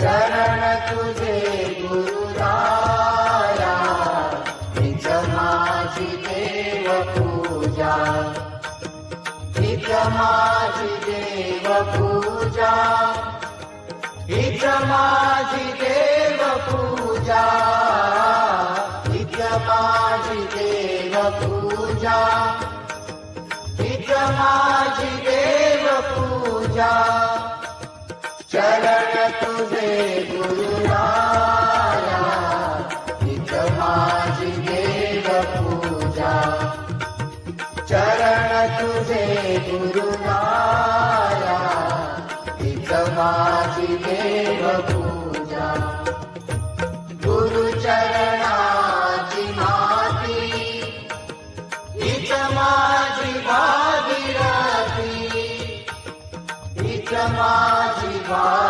चरण तुझे गुरुराया, हीच माझी देव पूजा, हीच माझी देव पूजा, हीच माझी देव पूजा, हीच माझी देव पूजा, हीच माझी देव पूजा. चरण तुझे गुरुराया, हीच माझी देव पूजा, चरण तुझे गुरुराया, हीच माझी देव पूजा. गुरुचरणाची माती, हीच माझी भागीरथी, हीच माझी